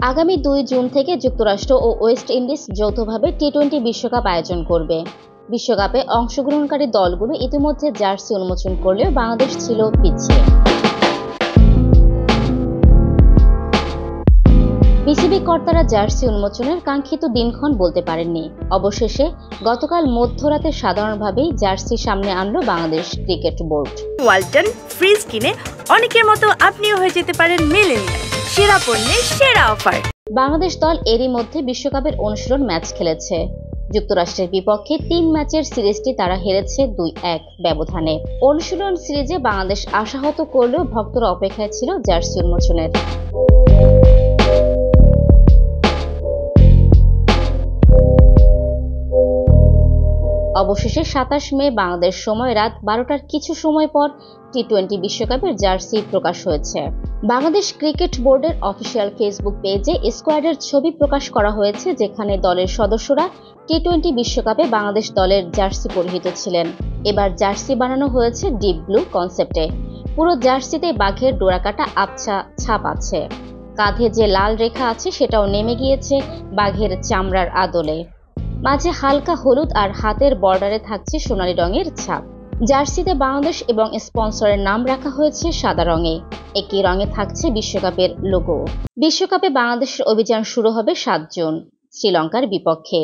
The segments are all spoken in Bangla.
আগামী 2 জুন থেকে যুক্তরাষ্ট্র ও ওয়েস্ট ইন্ডিজ যৌথভাবে টি-20 বিশ্বকাপ আয়োজন করবে। বিশ্বকাপে অংশগ্রহণকারী দলগুলো ইতিমধ্যে জার্সি উন্মোচন করলেও বাংলাদেশ ছিল পিছিয়ে। বিসিবি কর্তারা জার্সি উন্মোচনের কাঙ্ক্ষিত দিনক্ষণ বলতে পারেননি। অবশেষে গতকাল মধ্যরাতে সাধারণভাবেই জার্সি সামনে আনলো Bangladesh cricket board. Walton fridge কিনে অনেকের মতো আপনিও হয়ে যেতে পারেন মিলেনিয়াল। সেরা পণ্যের সেরা অফার। বাংলাদেশ দল এরই মধ্যে বিশ্বকাপের অনুশীলন ম্যাচ খেলেছে। যুক্তরাষ্ট্রের বিপক্ষে 3 ম্যাচের সিরিজটি তারা হেরেছে 2-1 ব্যবধানে। অনুশীলন সিরিজে বাংলাদেশ আশাহত করলেও ভক্তরা অপেক্ষায় ছিল জার্সি উন্মোচনের। অবশেষে 27 মে বাংলাদেশ সময় রাত 12টার কিছু সময় পর টি-20 বিশ্বকাপের জার্সি প্রকাশ হয়েছে। বাংলাদেশ ক্রিকেট বোর্ডের অফিসিয়াল ফেসবুক পেজে স্কোয়াডের ছবি প্রকাশ করা হয়েছে, যেখানে দলের সদস্যরা টি-20 বিশ্বকাপে বাংলাদেশ দলের জার্সি পরিহিত ছিলেন। এবার জার্সি বানানো হয়েছে ডিপ ব্লু কনসেপ্টে। পুরো জার্সিতে বাঘের ডোরাকাটা আবছা ছাপ আছে। কাঁধে যে লাল রেখা আছে সেটাও নেমে গিয়েছে বাঘের চামড়ার আদলে। মাঝে হালকা হলুদ আর হাতের বর্ডারে থাকছে সোনালী রঙের ছাপ। জার্সিতে বাংলাদেশ এবং স্পন্সরের নাম রাখা হয়েছে সাদা রঙে। একই রঙে থাকছে বিশ্বকাপের লোগো। বিশ্বকাপে বাংলাদেশের অভিযান শুরু হবে 7 জুন শ্রীলঙ্কার বিপক্ষে।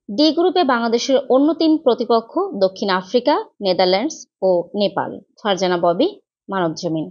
ডি গ্রুপে বাংলাদেশের অন্য 3 প্রতিপক্ষ দক্ষিণ আফ্রিকা, নেদারল্যান্ডস ও নেপাল। ফারজানা ববি, মানবজমিন।